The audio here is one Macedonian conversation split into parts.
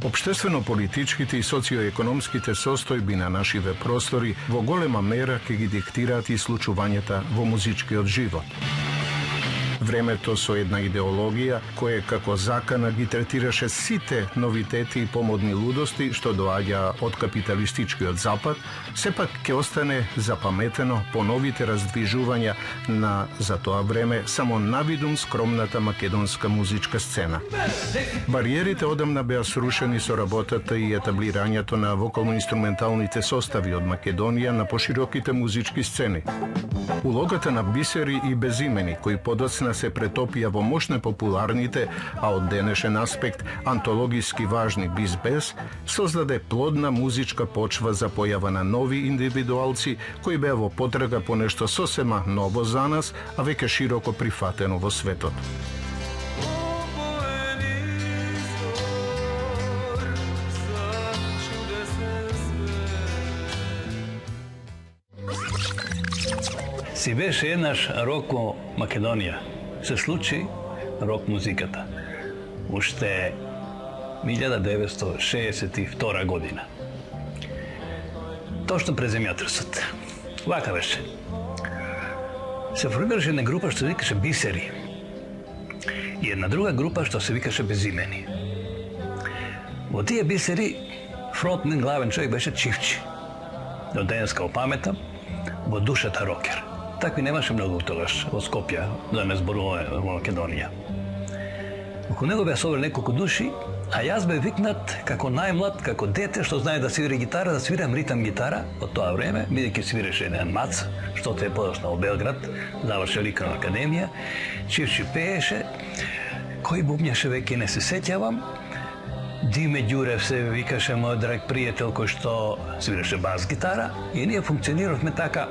Обштествено-политичките и социоекономските состојби на нашиве простори во голема мера ќе ги диктираат и случувањата во музичкиот живот. Времето со една идеологија која како закана ги третираше сите новитети и помодни лудости што доаѓа од капиталистичкиот запад, сепак ќе остане запаметено по новите раздвижувања на за тоа време само навидум скромната македонска музичка сцена. Бариерите одамна беа срушени со работата и етаблирањето на вокално-инструменталните состави од Македонија на пошироките музички сцени. Улогата на бисери и безимени, кои подоцна се претопија во мощне популарните, а од денешен аспект антологиски важни бис-без, создаде плодна музичка почва за појава на нови индивидуалци кои беа во потрага по нешто сосема ново за нас, а веќе широко прифатено во светот. Си беше еднаш рок во Македонија. Се случи рок музиката. Уште 1962 година. Точно пред земјотресот. Вака беше. Се формираше една група што се викаше Бисери. И една друга група што се викаше Безимени. Во тие Бисери фронтмен главен човек беше Чивчи. До денеска опаметам, во душата рокер. Такви немаше многу тогаш во Скопје, да не зборуваме во Македонија. Околу него беа собрани неколку души, а јас бе викнат како најмлад, како дете што знае да свири гитара, да свирам ритам гитара од тоа време, бидејќи свиреше еден мац, што те подошна во Белград, завршил ликовна академија, Чивчи пееше, кој бубњаше веќе не се сеќавам, Диме Ѓурев се викаше мој драг пријател кој што свиреше бас гитара и ние функциониравме така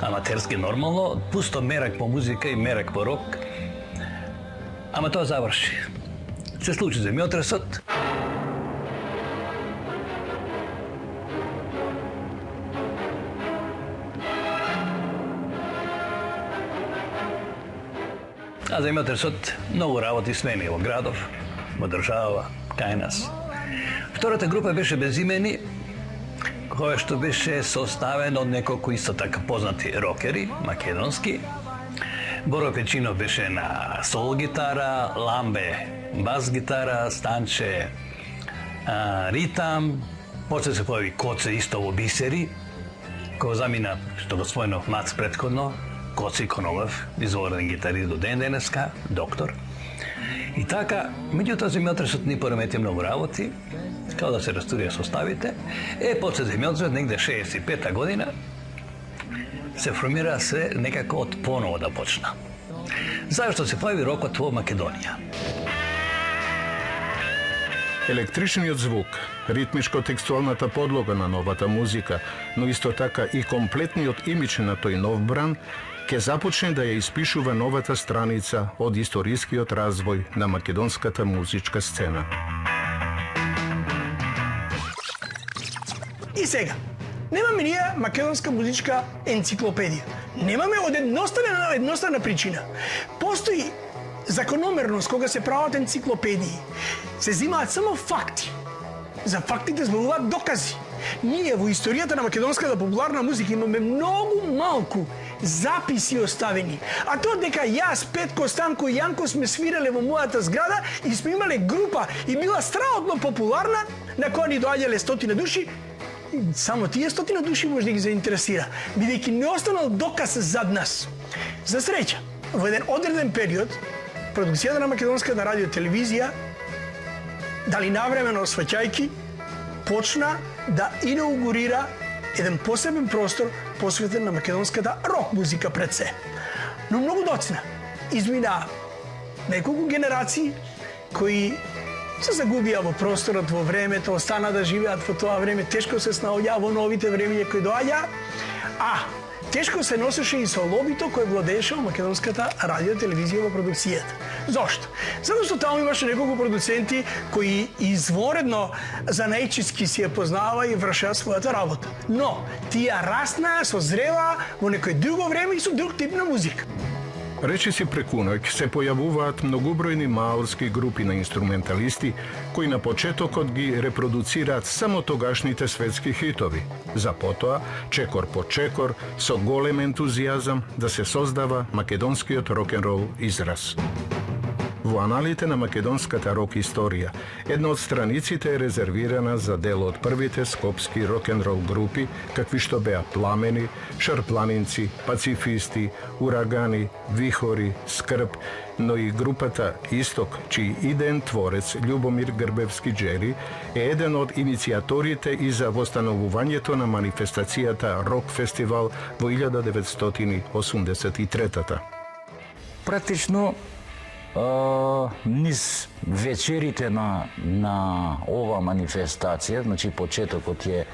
аматерски нормално, пусто мерак по музика и мерак по рок. Ама тоа заврши. Се случи земјотресот. А земјотресот многу работи смени во градов, во држава, кај нас. Втората група беше Безимени, која што беше составен од неколку исто така познати рокери, македонски. Боро Печинов беше на сол гитара, Ламбе бас гитара, Станче ритам, после се појави Коце исто во Бисери, кој замина, што го споменав Мац претходно, Коце Иконолев, изворен гитарист до ден денеска, доктор. И така, меѓутоа земјотресот ни поремети многу работи, као да се растурија составите. После земјотресот, негде 65-та година, се формира се некако од поново да почна. Зашто се појави рокот во Македонија? Електричниот звук, ритмичко-текстуалната подлога на новата музика, но исто така и комплетниот имидж на тој нов бран, ќе започне да ја испишува новата страница од историскиот развој на македонската музичка сцена. И сега, немаме ние македонска музичка енциклопедија. Немаме од еднострана причина. Постои закономерност кога се прават енциклопедии. Се взимаат само факти. За фактите зборуваат докази. Ние во историјата на македонската популарна музика имаме многу малку записи оставени. А тоа дека јас, Петко, Станко и Јанко сме свирале во мојата зграда и сме имале група и била страхотно популарна, на која ни доаѓале 100 души, само тие 100 души може да ги заинтересира, бидејќи не останал доказ зад нас. За среќа, во еден одреден период, продукцијата на македонската радио телевизија, дали навремено сваќајки, почна да инаугурира еден посебен простор посветен на македонската рок музика пред се. Но многу доцна. Измина неколку генерации кои се загубија во просторот, во времето, остана да живеат во тоа време, тешко се снаоѓа во новите времења кои доаѓа, а тешко се носеше и со лобито кој владееше во македонската радио телевизија во продукцијата. Зошто? Затоа што таму имаше неколку продуценти кои изворедно занајчиски си ја познава и вршеа својата работа. Но тие раснаа, созреваа во некој друго време и со друг тип на музика. Речиси преку ноќ се појавуваат многобројни маорски групи на инструменталисти кои на почетокот ги репродуцираат само тогашните светски хитови, за потоа, чекор по чекор, со голем ентузијазам да се создава македонскиот рок-н-рол израз. Во аналите на македонската рок историја, една од страниците е резервирана за дел од првите скопски рок-н-рол групи, какви што беа Пламени, Шарпланинци, Пацифисти, Урагани, Вихори, Скрп, но и групата Исток, чиј идеен творец Љубомир Грбевски Джери е еден од иницијаторите и за востановувањето на манифестацијата Рок фестивал во 1983-та. Практично низ вечерите на ова манифестација, значи почетокот е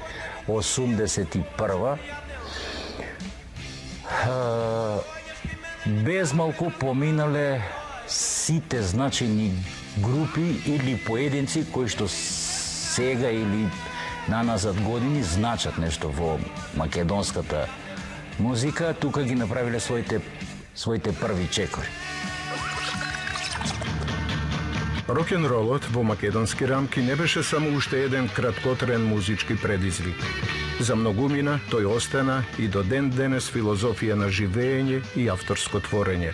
81-ва, без малку поминале сите значени групи или поединци кои што сега или наназад години значат нешто во македонската музика, тука ги направиле своите први чекори. Рок-н-ролот во македонски рамки не беше само уште еден краткотрен музички предизвик. За многумина тој остана и до ден денес филозофија на живење и авторско творење.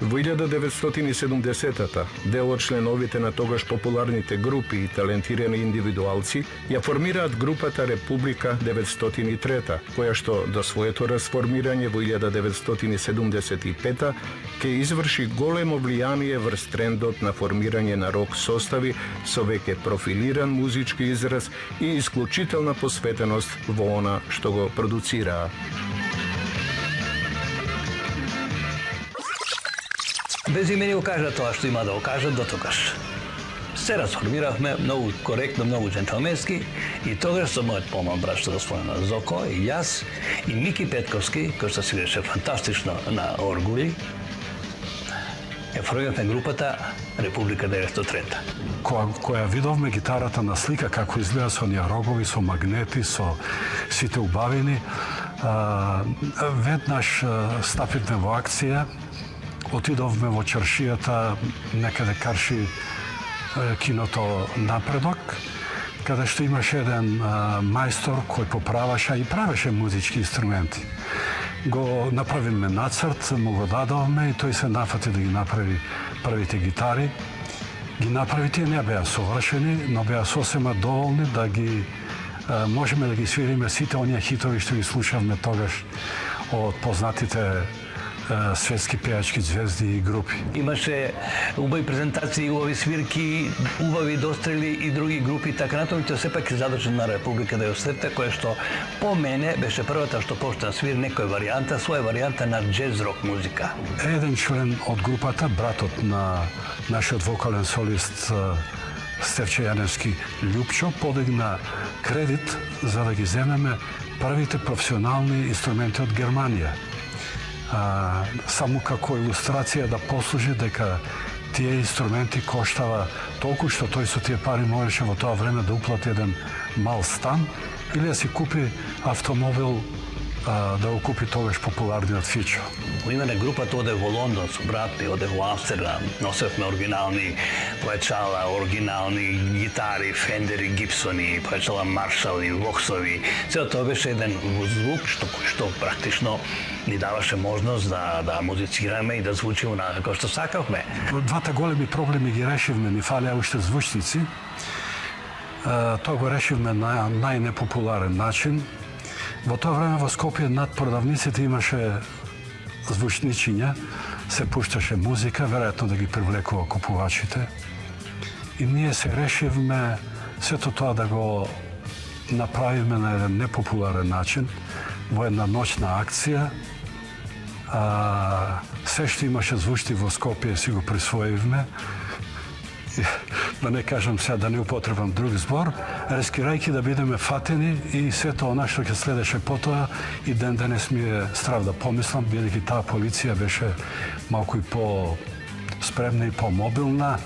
Во 1970-та дел од членовите на тогаш популарните групи и талентирани индивидуалци ја формираат групата Република 903, која што до своето расформирање во 1975-та ќе изврши големо влијание врз трендот на формирање на рок состави со веќе профилиран музички израз и исклучителна посветеност во она што го продуцираа. Безимени окажа тоа што има да окажат до тогаш. Се расформиравме многу коректно, многу джентлменски и тогаш со мојот помал брат што господин Зоко и јас и Мики Петковски, кој што свиреше фантастично на оргули, ја формиравме групата Република 903. Која видовме гитарата на слика како изгледа со оние рогови, со магнети, со сите убавини, веднаш стапивме во акција. Отидовме во чаршијата, некаде карши киното Напредок, каде што имаше еден мајстор кој поправаше и правеше музички инструменти. Го направиме нацрт, му го дадовме и тој се нафати да ги направи првите гитари. Ги направи, тие не беа совршени, но беа сосема доволни да ги можеме да ги свириме сите оние хитови што ги слушавме тогаш од познатите светски пејачки звезди и групи. Имаше убави презентации, убави свирки, убави дострели и други групи, така натаму, тоа сепак е задржан на Република 903, која што по мене беше првата што почна свири некоја варијанта, своја варијанта на джез рок музика. Еден член од групата, братот на нашиот вокален солист Стефче Јаневски Љупчо, подигна кредит за да ги земеме првите професионални инструменти од Германија. Само како илустрација да послужи дека тие инструменти коштава толку што тој со тие пари можеше во тоа време да уплати еден мал стан или да си купи автомобил, да го купи тогаш популарниот Фичо. Во име на групата оде во Лондон со брат ми, оде во Амстердам, носевме оригинални појачала, оригинални гитари, Фендери, Гибсони, појачала Маршали, Воксови. Сето тоа беше еден звук што практично ни даваше можност да музицираме и да звучиме на како што сакавме. Двата големи проблеми ги решивме, ни фалеа уште звучници. Тоа го решивме на најнепопуларен начин. Во тоа време во Скопје над продавниците имаше звучничиња, се пушташе музика, веројатно да ги привлекува купувачите. И ние се решивме сето тоа да го направиме на еден непопуларен начин, во една ноќна акција. Се што имаше звучни во Скопје си го присвоивме. Да не кажам сега, да не употребам друг збор, рискирајќи да бидеме фатени и сето она што ќе следеше потоа и ден денес ми е страв да помислам, бидејќи таа полиција беше малку и по-спремна и по-мобилна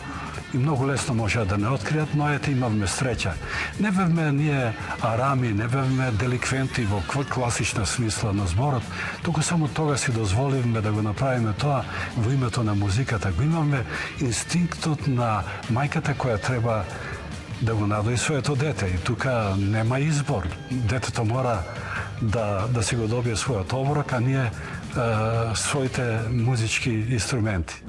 и многу лесно може да не откријат, но ете имавме среќа. Не бевме ние арами, не бевме деликвенти во класична смисла на зборот, туку само тога си дозволивме да го направиме тоа во името на музиката. Го имавме инстинктот на мајката која треба да го надои своето дете и тука нема избор. Детето мора да си го добие својот оброк, а ние своите музички инструменти.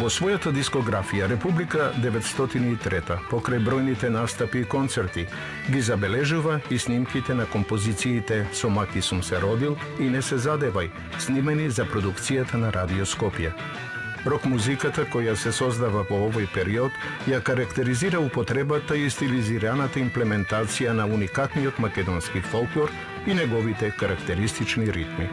Во својата дискографија Република 903, покрај бројните настапи и концерти, ги забележува и снимките на композициите «Со маки сум се родил» и «Не се задевај», снимени за продукцијата на Радио Скопје. Рок музиката која се создава во овој период ја карактеризира употребата и стилизираната имплементација на уникатниот македонски фолклор и неговите карактеристични ритми.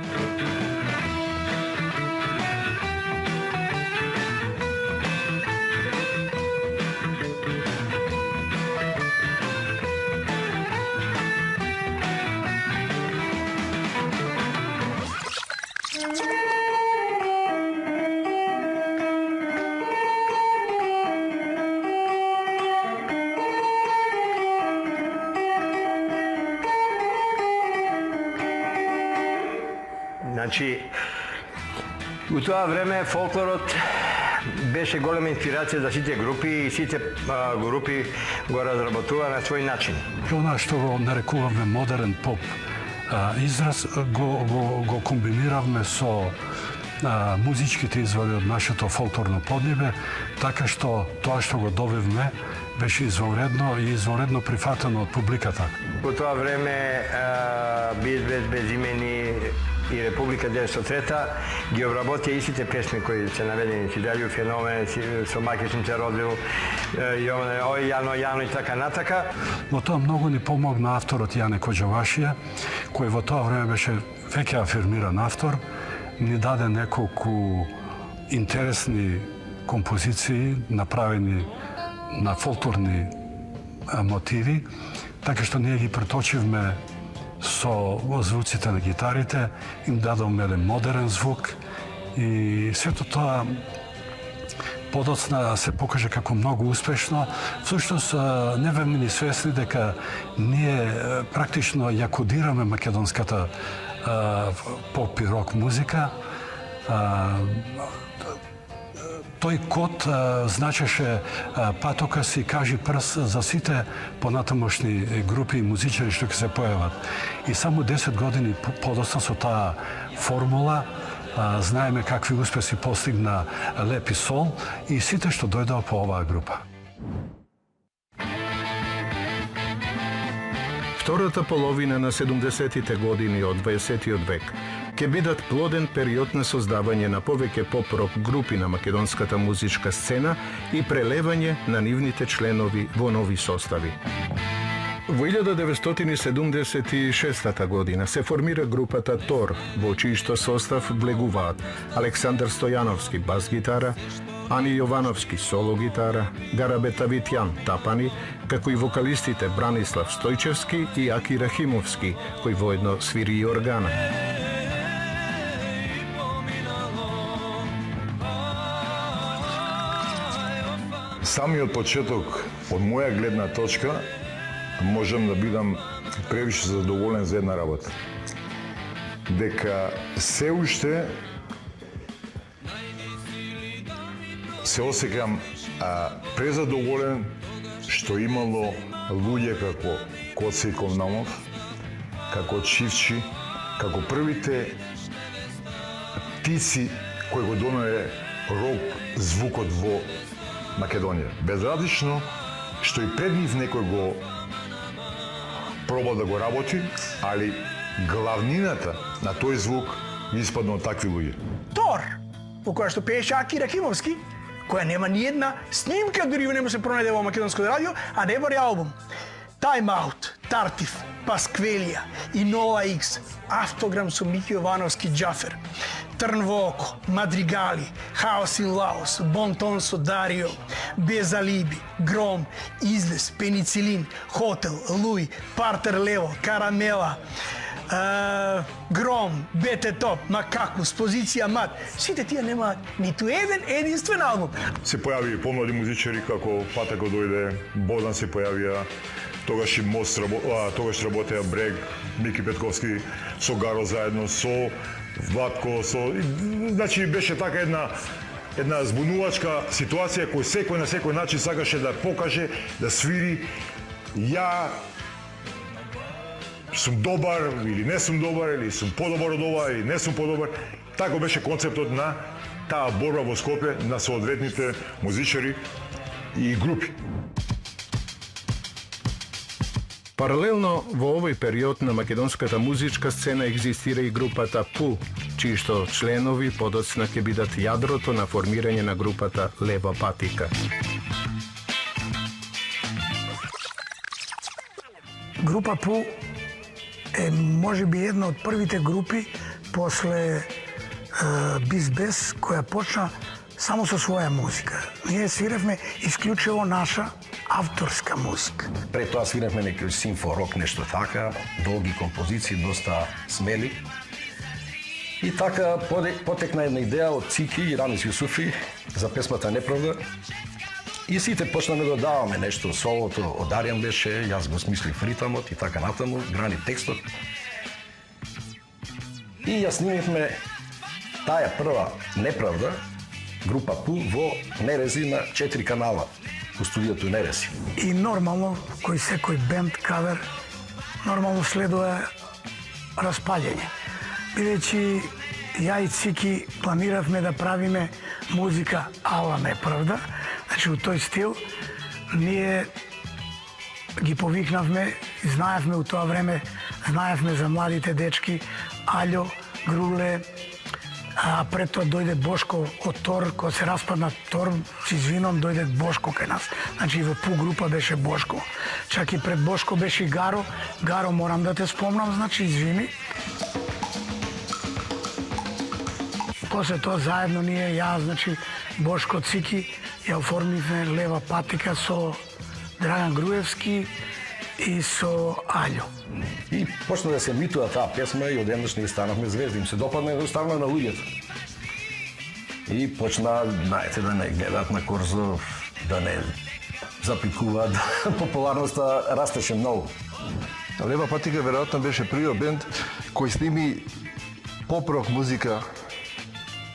Значи, у тоа време фолклорот беше голема инспирација за сите групи и сите групи го разработува на свој начин. Она што го нарекуваме модерен поп израз, го комбиниравме со музичките извори од нашето фолклорно поднебе, така што тоа што го добивме беше извонредно и извонредно прифатено од публиката. По тоа време без имени и Република 903 ги обработија истите песми кои се наведени, си Далју феномен, со маки сум се родил, ој Јано и така натака. Во тоа многу ни помогна авторот Јане Коџавашија, кој во тоа време беше веќе афирмиран автор, ни даде неколку интересни композиции направени на фолклорни мотиви, така што ние ги преточивме со звуците на гитарите, им дадовме еден модерен звук и сето тоа подоцна се покаже како многу успешно. Всушност не бевме ни свесни дека ние практично ја кодираме македонската поп и рок музика. Тој код значеше патока си кажи прс за сите понатамошни групи и музичари што ќе се појават. И само 10 години подоцна со таа формула знаеме какви успеси постигна Леп и Сол и сите што дојдоа по оваа група. Втората половина на 70-тите години од 20-тиот век ќе бидат плоден период на создавање на повеќе поп-рок групи на македонската музичка сцена и прелевање на нивните членови во нови состави. Во 1976 година се формира групата Тор, во чијшто состав влегуваат Александар Стојановски бас гитара, Ани Јовановски соло гитара, Гарабет Авитјан тапани, како и вокалистите Бранислав Стојчевски и Аки Рахимовски, кој воедно свири и органа. Самиот почеток, од моја гледна точка, можам да бидам превише задоволен за една работа. Дека се уште се осеќам презадоволен што имало луѓе како Коце Ковнамов, како Чивчи, како првите птици кои го донесе рок звукот во Македонија. Безразлично што и пред нив некој го пробал да го работи, али главнината на тој звук испадна од такви луѓе. Тор, во која што пееше Аки Рахимовски, која нема ни една снимка, дури не може се пронајде во македонско радио, а не бари албум. Time Out, Тартив, Пасквелија и Нова Икс, Автограм со Мики Јовановски Џафер, Трн во око, Мадригали, Хаос ин Лаос, Бонтон со Дарио, Без алиби, Гром, Излез, Пеницилин, Хотел, Луи, Партер Лево, Карамела, Гром, БТ Топ, Макакус, Позиција Мат, сите тие немаат ниту еден единствен албум. Се појави помлади музичари како Патако дојде, Бодан се појавија, тогаш и Мост, тогаш работеа Брег, Мики Петковски со Гаро заедно, со Владко, значи беше така една збунувачка ситуација кој секој на секој начин сакаше да покаже, да свири. Ја сум добар или не сум добар, или сум подобар од ова, или не сум подобар. Тако беше концептот на таа борба во Скопје на соодветните музичари и групи. Паралелно во овој период на македонската музичка сцена екзистира и групата Пу, чии што членови подоцна ќе бидат јадрото на формирање на групата Лева патика. Група Пу е можеби една од првите групи после Бис која почна само со своја музика. Ние свиревме исклучиво наша авторска музика. Пред тоа свиревме некој симфорок, нешто така, долги композиции, доста смели. И така потекна една идеја од Цики и Рамис Јусуфи за песмата Неправда. И сите почнаме да даваме нешто, солото од Аријан беше, јас го смислив ритамот и така натаму, грани текстот. И ја снимивме таа прва Неправда, група Пу, во Нерези на 4 канала, во студиото Нерези. И нормално, кој секој бенд кавер, нормално следува распаѓање. Бидејќи ја и Цики планиравме да правиме музика ала Неправда, значи, во тој стил, ние ги повикнавме, знаевме у тоа време, знаевме за младите дечки, Аљо, Груле, а пред тоа дојде Бошко од Тор, кога се распадна Тор, с извином, дојде Бошко кај нас. Значи, во Пу група беше Бошко. Чак и пред Бошко беше и Гаро. Гаро, морам да те спомнам, значи, извини. После тоа заедно ние, ја, значи, Бошко, Цики, ја оформивме Лева патика со Драган Груевски и со Аљо. И почна да се емитува таа песма и одеднаш ние станавме звезди. Им се допадна едноставно на луѓето. И почна, знаете, да не гледат на Корзов, да не запикуваат. Популарноста растеше многу. Лева патика веројатно беше првиот бенд кој сними поп-рок музика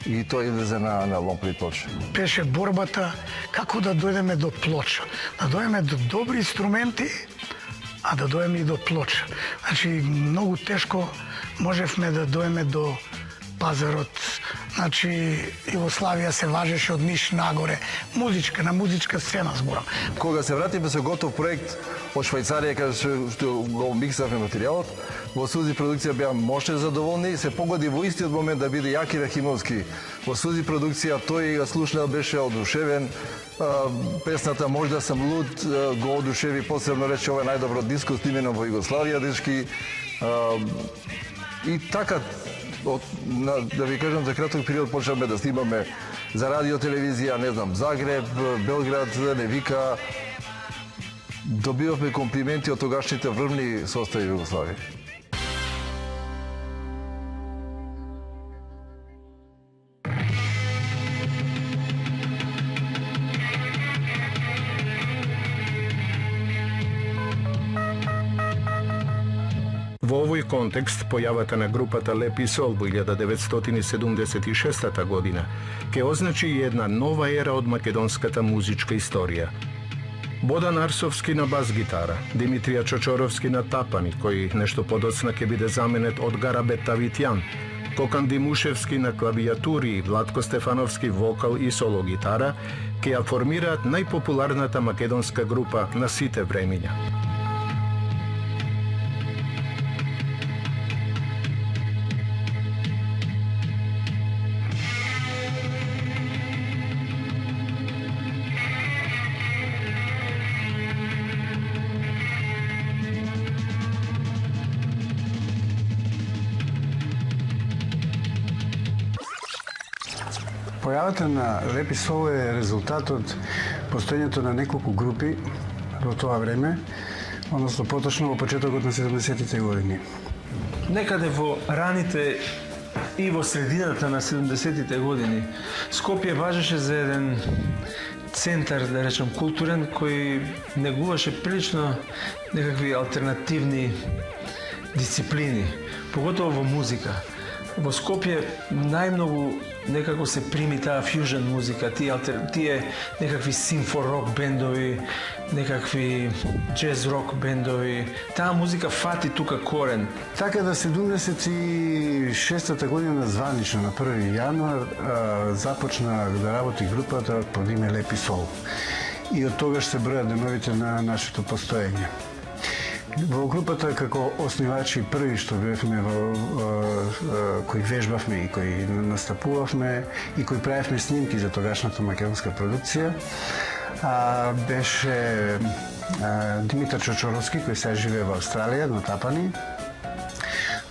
и тој излезе на ломплит плоча. Беше борбата како да дојдеме до плоча. Да дојдеме до добри инструменти, а да дојдеме и до плоча. Значи, многу тешко можевме да дојдеме до пазарот. Значи, Југославија се важеше од Ниш нагоре. На музичка сцена зборам. Кога се вратиме со готов проект од Швајцарија, каде што го миксавме материјалот, во Сузи продукција беа мощно задоволни, се погоди во истиот момент да биде Јаки Рахимовски. Во Сузи продукција тој го слушнал, беше одушевен. Песната "Можда сам луд" го одушеви, посебно рече ова е најдобро диско снимено во Југославија, дечки. И така, да ви кажам, за краток период почнавме да снимаме за радио, телевизија, не знам, Загреб, Белград, Невика. Добивавме комплименти од тогашните врвни состави Југославија. Во овој контекст, појавата на групата Лепи Сол во 1976 година ќе означи и една нова ера од македонската музичка историја. Бодан Арсовски на бас-гитара, Димитрија Чочоровски на тапани, кој нешто подоцна ќе биде заменет од Гарабет Тавитјан, Кокан Димушевски на клавијатури и Владко Стефановски вокал и соло гитара, ќе ја формираат најпопуларната македонска група на сите времиња. Појавата на Лепи Сол е резултат од постоењето на неколку групи во тоа време, односно поточно во почетокот на 70-тите години. некаде во раните и во средината на 70-тите години Скопје важеше за еден центар, да речем, културен, кој негуваше прилично некакви алтернативни дисциплини, поготово во музика. Во Скопје најмногу некако се прими таа фјужен музика, тие некакви симфорок бендови, некакви джез-рок бендови. Таа музика фати тука корен. Така да 76-та година званично, на 1 јануар, започна да работи групата под име Лепи Сол. И од тогаш се бројат деновите на нашето постоење. Во групата како основачи први што бевме кои вежбавме и кои настапувавме и кои правевме снимки за тогашната македонска продукција, беше Димитар Чочоровски, кој сега живее во Австралија, на Тапани.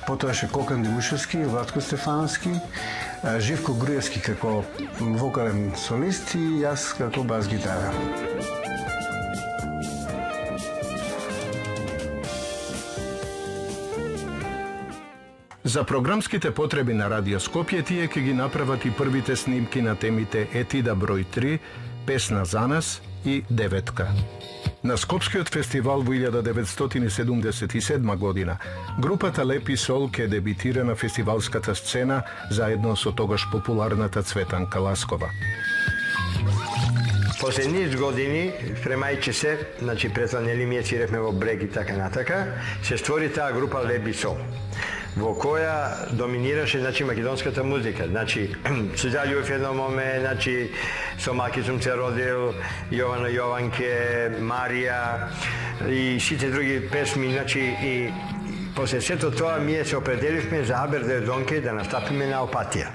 Потоа беше Кокан Димушевски, Владко Стефановски, Живко Груевски како вокален солист и јас како бас гитара. За програмските потреби на Радио Скопје тие ќе ги направат и првите снимки на темите Етида број 3, Песна за нас и Деветка. На Скопскиот фестивал во 1977 година групата Лепи Сол ќе дебитира на фестивалската сцена заедно со тогаш популарната Цветанка Ласкова. После низ години, спремајќи се, значи пред нели ние свиревме во Брег и така натака, се створи таа група Лепи Сол, во која доминираше, значи, македонската музика. Значи, Суза Љубов едно моме, значи, со Маки сум се родил, Јована Јованке, Марија и сите други песми, значи, и после сето тоа ние се определивме за Аберде Донке да настапиме на Опатија.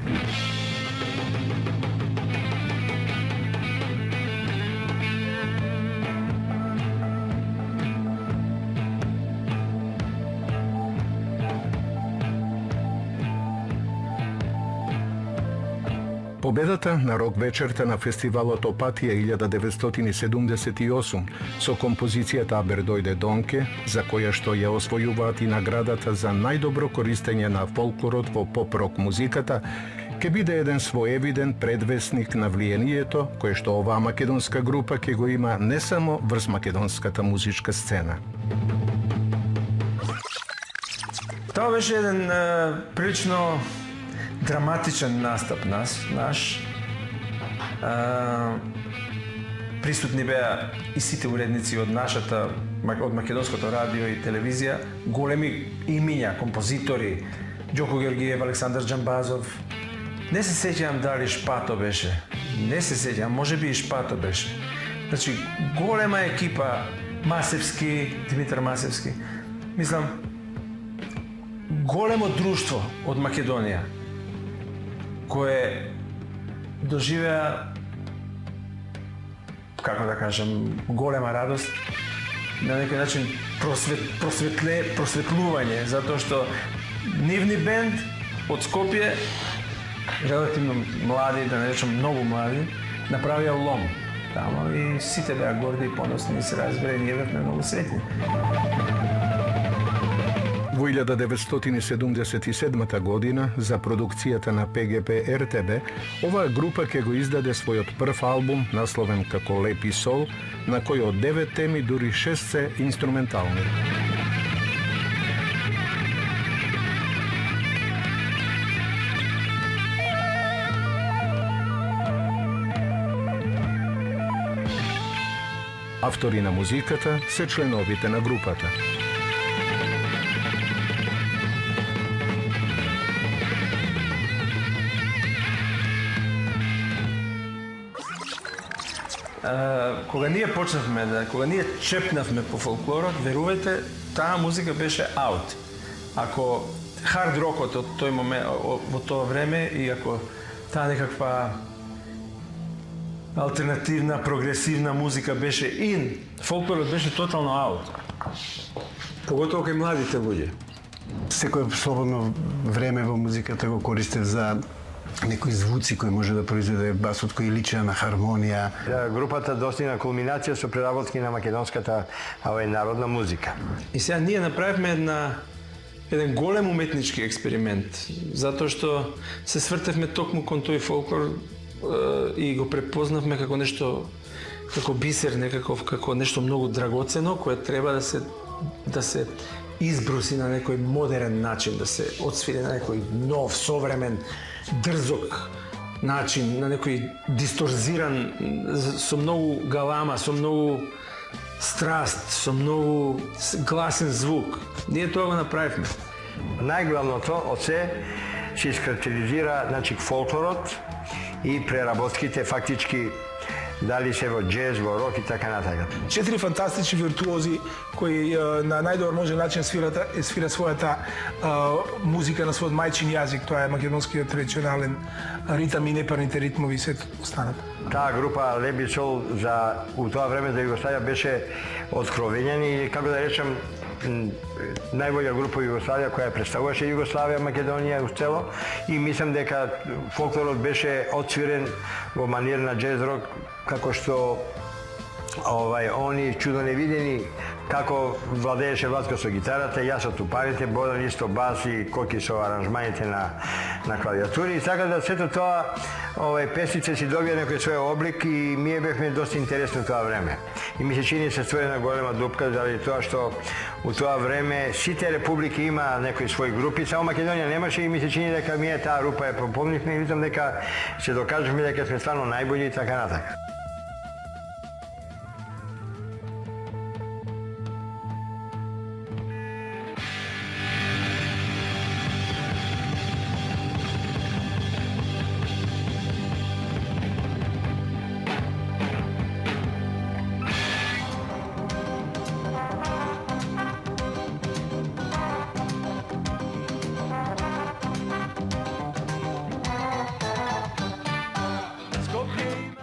Победата на рок вечерта на фестивалот Опатија 1978 со композицијата Абер дојде Донке, за која што ја освојуваат и наградата за најдобро користење на фолклорот во поп-рок музиката, ќе биде еден своевиден предвесник на влијанието кое што оваа македонска група ќе го има не само врз македонската музичка сцена. Тоа беше еден прилично драматичен настап наш. Присутни беа и сите уредници од од македонското радио и телевизија, големи имиња, композитори, Ѓоко Георгиев, Александар Џамбазов. Не се сеќавам дали Шпато беше. Не се сеќавам, можеби и Шпато беше. Значи, голема екипа, Масевски, Димитар Масевски. Мислам, големо друштво од Македонија, кое доживеа, како да кажам, голема радост, на некој начин просветлување, затоа што нивни бенд од Скопје, релативно млади, да не речем многу млади, направија лом тамо и сите беа горди и поносни и се разбере и ние бевме многу сретни. Во 1977 година, за продукцијата на ПГП РТБ, оваа група ќе го издаде својот прв албум, насловен како Лепи Сол, на кој од 9 теми дури 6 се инструментални. Автори на музиката се членовите на групата. Кога ние почнавме, кога ние чепнавме по фолклорот, верувајте, таа музика беше аут. Ако хард рокот од тој момент, во тоа време, и ако таа некаква алтернативна, прогресивна музика беше ин, фолклорот беше тотално аут. Поготово кај младите луѓе. Секој слободно време во музиката го користев за некои звуци кои може да произведе басот кои личи на хармонија. Групата достигна кулминација со преработки на македонската народна музика. И сега ние направивме една еден голем уметнички експеримент, затоа што се свртевме токму кон тој фолклор и го препознавме како нешто, како бисер, некаков, како нешто многу драгоцено, кое треба да се избруси на некој модерен начин, да се отсвири на некој нов, современ, дрзок начин, на некој дисторзиран, со многу галама, со многу страст, со многу гласен звук. Ние тоа го направивме. Најглавното од се се искаrakterizира, значи, фолклорот и преработките фактички дали се во джез, во рок и така натака. 4 фантастични виртуози кои на најдобар можен начин свира својата музика на својот мајчин јазик, тоа е македонскиот традиционален ритам и непарните ритмови и се останата. Таа група Леби Сол у тоа време за Југославија беше откровењен и, како да речем, најбоља група Југославија која представуваше Југославија, Македонија у цело, и мислам дека фолклорот беше отсвирен во манир на джез рок, како што они чудо невидени, како владееше Владко со гитарата, јас со тупарите, Бодан исто бас и Коки со аранжманите на клавиатури. И така да сето тоа песнице си добија некој свој облик и ние бевме доста интересни тоа време. И ми се чини се стварена голема дупка заради тоа што у тоа време сите републики има некои своји групи, само Македонија немаше и ми се чини дека ние таа група ја попомнивме и видам дека се докажавме дека сме стварно најбољи и така натака.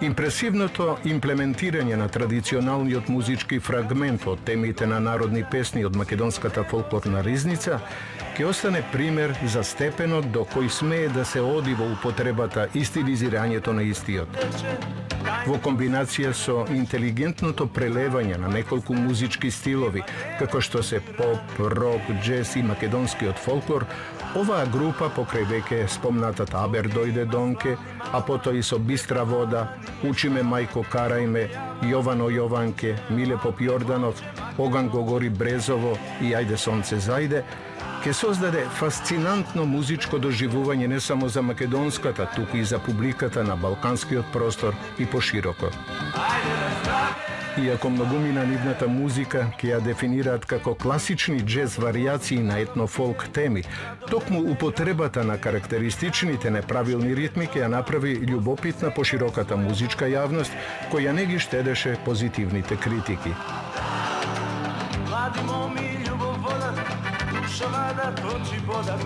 Импресивното имплементирање на традиционалниот музички фрагмент од темите на народни песни од македонската фолклорна ризница ќе остане пример за степенот до кој смее да се оди во употребата и стилизирањето на истиот. Во комбинација со интелигентното прелевање на неколку музички стилови, како што се поп, рок, джез и македонскиот фолклор, оваа група покрај веќе спомнатата Абер дојде Донке, а потоа и со Бистра вода, Учиме мајко карајме, Јовано Јованке, Миле Поп Јорданов, Оган Гогори Брезово и Ајде сонце зајде, ќе создаде фасцинантно музичко доживување не само за македонската, туку и за публиката на балканскиот простор и пошироко. Иако многумина нивната музика ќе ја дефинираат како класични джез варијации на етнофолк теми, токму употребата на карактеристичните неправилни ритми ќе ја направи љубопитна пошироката музичка јавност, која не ги штедеше позитивните критики. Млади моми љубоводат, душава да точи бодат,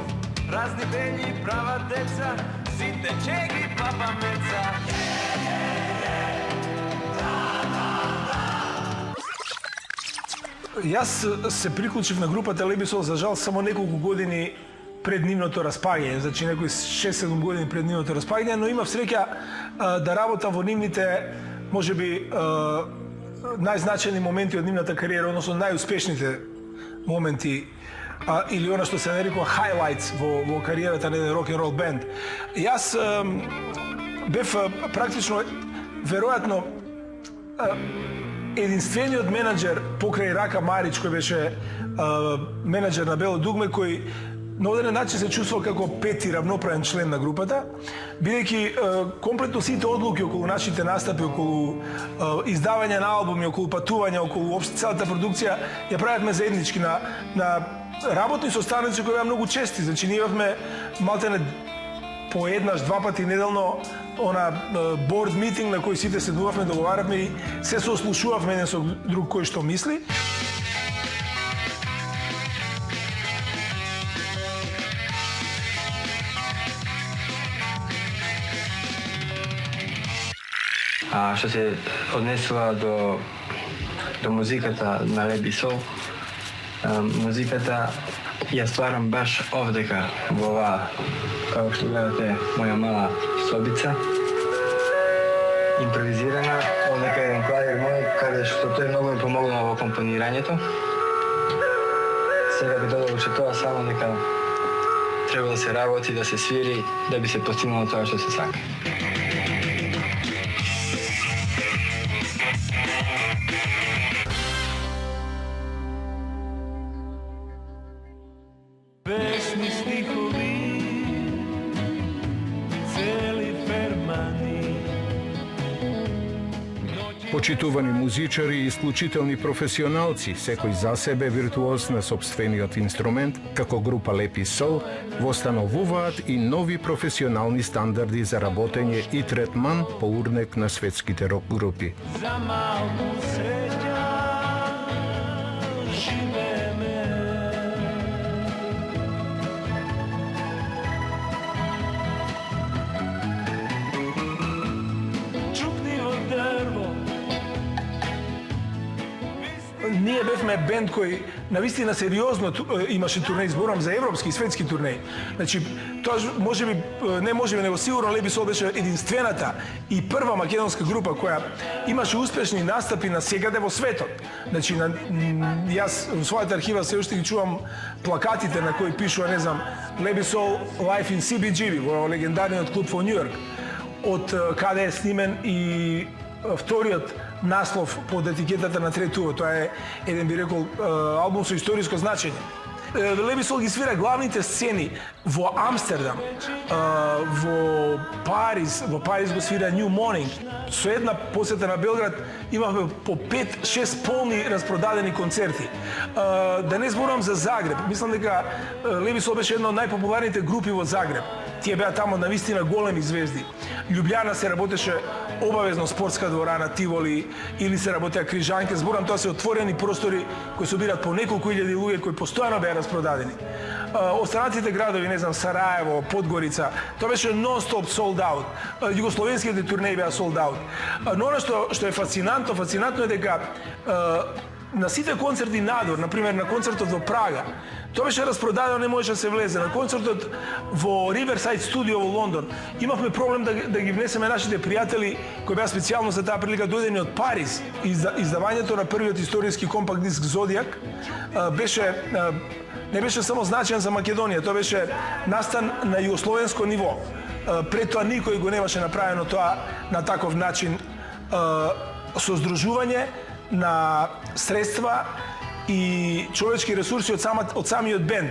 разни бели права деца, сите ќе ги папамеца. Јас се приклучив на групата Леби Сол, за жал, само неколку години пред нивното распаѓање, значи некои 6-7 години пред нивното распаѓање, но имав среќа да работам во нивните, можеби, најзначајни моменти од нивната кариера, односно најуспешните моменти, или она што се нарекува highlights во кариерата на еден рок-н-рол бенд. Јас бев практично, веројатно, единствениот менаџер покрај Рака Марич, кој беше менаџер на Бело дугме, кој на одреден начин се чувствувал како пети равноправен член на групата, бидејќи комплетно сите одлуки околу нашите настапи, околу издавање на албуми, околу патување, околу општо целата продукција ја правевме заеднички на работни состаноци кои беа многу чести. Значи ние имавме малтене по еднаш, два пати неделно борд митинг на кој сите седнувавме, договаравме и се сослушувавме еден со друг кој што мисли. А што се однесува до музиката на Леби Сол, музиката ја стварам баш овдека во оваа, како што гледате, моја мала собица. Импровизирана, овдека еден клавир мој, каде што тој многу ми помогнал во компонирањето. Сега би додал че тоа само дека треба да се работи, да се свири, да би се постигнало тоа што се сака. Песни, стихови, цели фермани. Почитувани музичари и исклучителни професионалци, секој за себе виртуоз на сопствениот инструмент, како група Лепи Сол, востановуваат и нови професионални стандарди за работење и третман по урнек на светските рок групи. За малку среќа живееме. Чукниво дрво. Ние бевме бенд кој навистина сериозно имаше турнеи, зборам за европски и светски турнеи. Значи, тоа можеби, не можеби, него сигурно Лепи Сол беше единствената и прва македонска група која имаше успешни настапи на секаде во светот. Значи, јас во својата архива се уште ги чувам плакатите на кои пишува, не знам, Лепи Сол Live in CBGB, во легендарниот клуб во Њујорк, од каде е снимен и вториот наслов под етикетата на Третуво. Тоа е еден, би рекол, албум со историско значење. Лепи Сол ги свира главните сцени во Амстердам, во Париз го свира New Morning. Со една посета на Белград имавме по 5-6 полни распродадени концерти. Да не зборувам за Загреб. Мислам дека Лепи Сол беше една од најпопуларните групи во Загреб. Тие беа тамо навистина големи звезди. Лјубљана се работеше обавезно спортска дворана, Тиволи, или се работеа крижанки. Зборам, тоа се отворени простори кои собират по неколку илјади луѓе кои постојано беа распродадени. Останатите градови, не знам, Сараево, Подгорица, тоа беше нон-стоп sold out. Југословенските турнеи беа sold out. Но оно што е фасцинантно е дека на сите концерти надвор, например на концертот во Прага, тоа беше распродадено, не можеше да се влезе. На концертот во Riverside Studio во Лондон имавме проблем да ги внесеме нашите пријатели кои беа специјално за таа прилика дојдени од Париз. Издавањето на првиот историски компакт диск Зодијак не беше само значен за Македонија, тоа беше настан на југословенско ниво. Пред тоа никој го немаше направено тоа на таков начин, со здружување на средства и човечки ресурси од самиот бенд.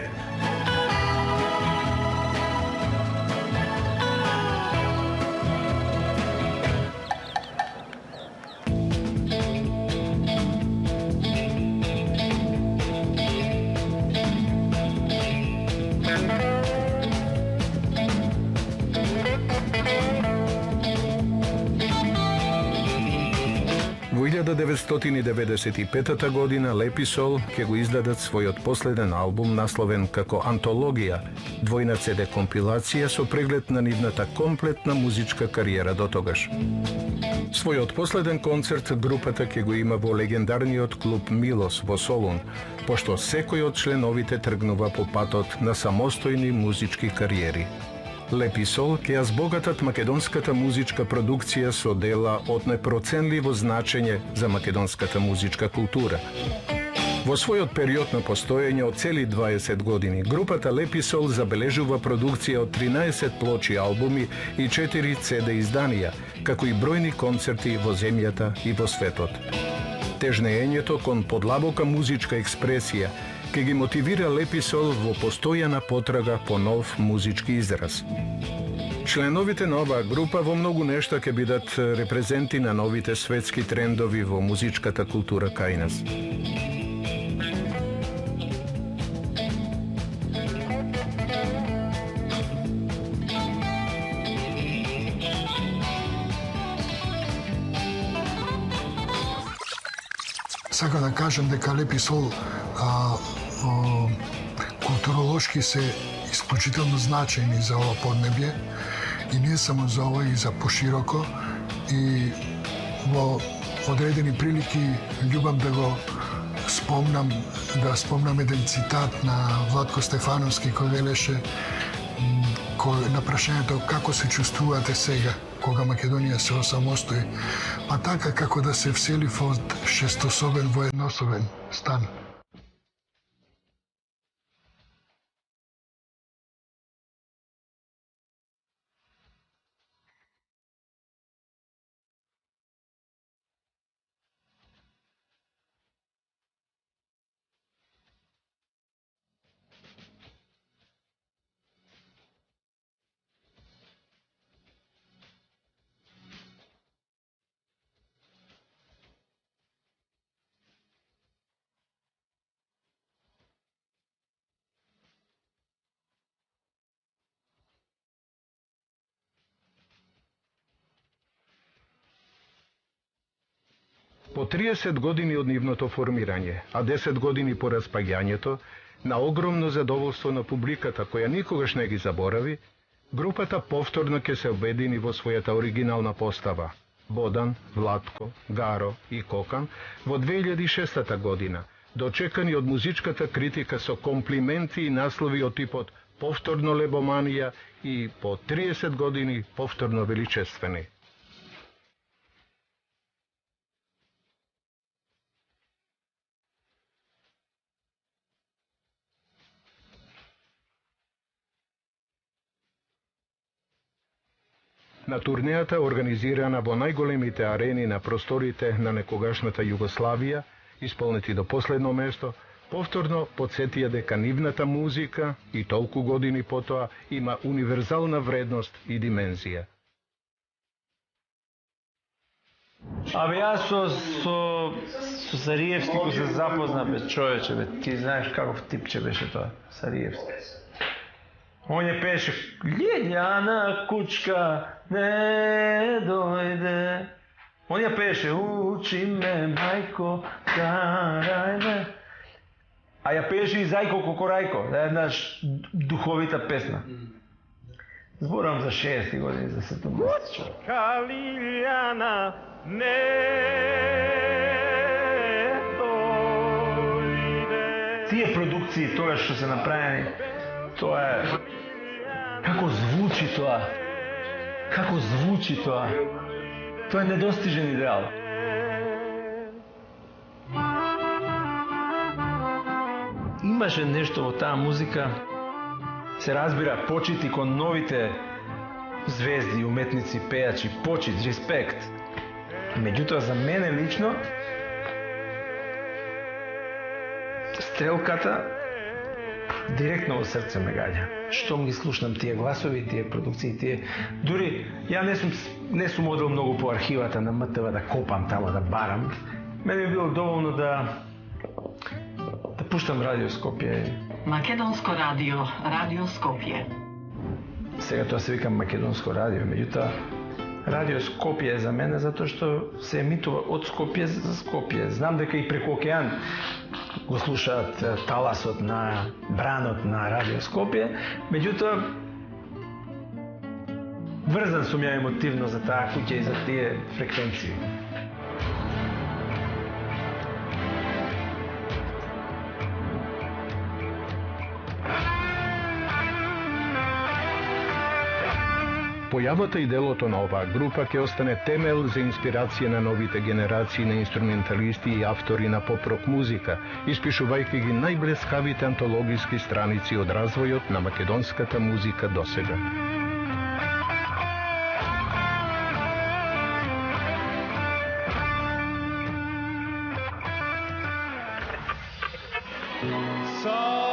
Во 1995 година Лепи Сол ќе го издадат својот последен албум насловен како Антологија, двојна CD компилација со преглед на нивната комплетна музичка кариера до тогаш. Својот последен концерт групата ќе го има во легендарниот клуб Милос во Солун, пошто секој од членовите тргнува по патот на самостојни музички кариери. Лепи Сол ќе ја збогатат македонската музичка продукција со дела од непроценливо значење за македонската музичка култура. Во својот период на постоење од цели 20 години, групата Лепи Сол забележува продукција од 13 плочи албуми и 4 CD изданија, како и бројни концерти во земјата и во светот. Тежнеењето кон подлабока музичка експресија ќе ги мотивира Лепи Сол во постојана потрага по нов музички израз. Членовите на оваа група во многу нешта ќе бидат репрезенти на новите светски трендови во музичката култура кај нас. Сакам да кажам дека Лепи Сол културолошки се исклучително значајни за ова поднебје и не само за ова, и за пошироко, и во одредени прилики љубам да го спомнам еден цитат на Владко Стефановски кој велеше на прашањето како се чувствувате сега кога Македонија се осамостои, па така како да се всели од шестособен во еднособен стан. По 30 години од нивното формирање, а 10 години по распаѓањето, на огромно задоволство на публиката која никогаш не ги заборави, групата повторно ќе се обедини во својата оригинална постава Бодан, Владко, Гаро и Кокан во 2006 година, дочекани од музичката критика со комплименти и наслови од типот повторно лебоманија и по 30 години повторно величествени. На турнејата, организирана во најголемите арени на просторите на некогашната Југославија, исполнети до последно место, повторно подсетија дека нивната музика и толку години потоа има универзална вредност и димензија. Абе, јас со Сариевски кој се запозна, бе, човече, бе, ти знаеш каков типче беше тоа, Сариевски. Он ја пеше Лјељана кучка не дојде. Он ја пеше учи ме мајко карајме. А ја пеше и Зајко Кокорајко, една духовита песна. Зборам за 60 години, за 70. Лјељана не дојде. Тие продукции, тоа што се направени, тоа е... Како звучи тоа? Како звучи тоа? Тоа е недостижен идеал. Имаше нешто во таа музика, се разбира, почити кон новите звезди, уметници, пејачи, почит, респект. Меѓутоа, за мене лично, стрелката директно во срце ме гаѓа. Штом ги слушнам тие гласови, тие продукции, тие... Дури, ја не сум одел многу по архивата на МТВ да копам тамо, да барам. Мене би било доволно да пуштам Радио Скопје. Македонско радио, Радио Скопје. Сега тоа се вика Македонско радио, меѓутоа Радио Скопје е за мене затоа што се емитува од Скопје за Скопје. Знам дека и преку океан го слушаат таласот на бранот на Радио Скопје, меѓутоа врзан сум ја емотивно за таа куќа и за тие фреквенции. Појавата и делото на оваа група ќе остане темел за инспирација на новите генерации на инструменталисти и автори на поп-рок музика, испишувајќи ги најблескавите антологиски страници од развојот на македонската музика досега. So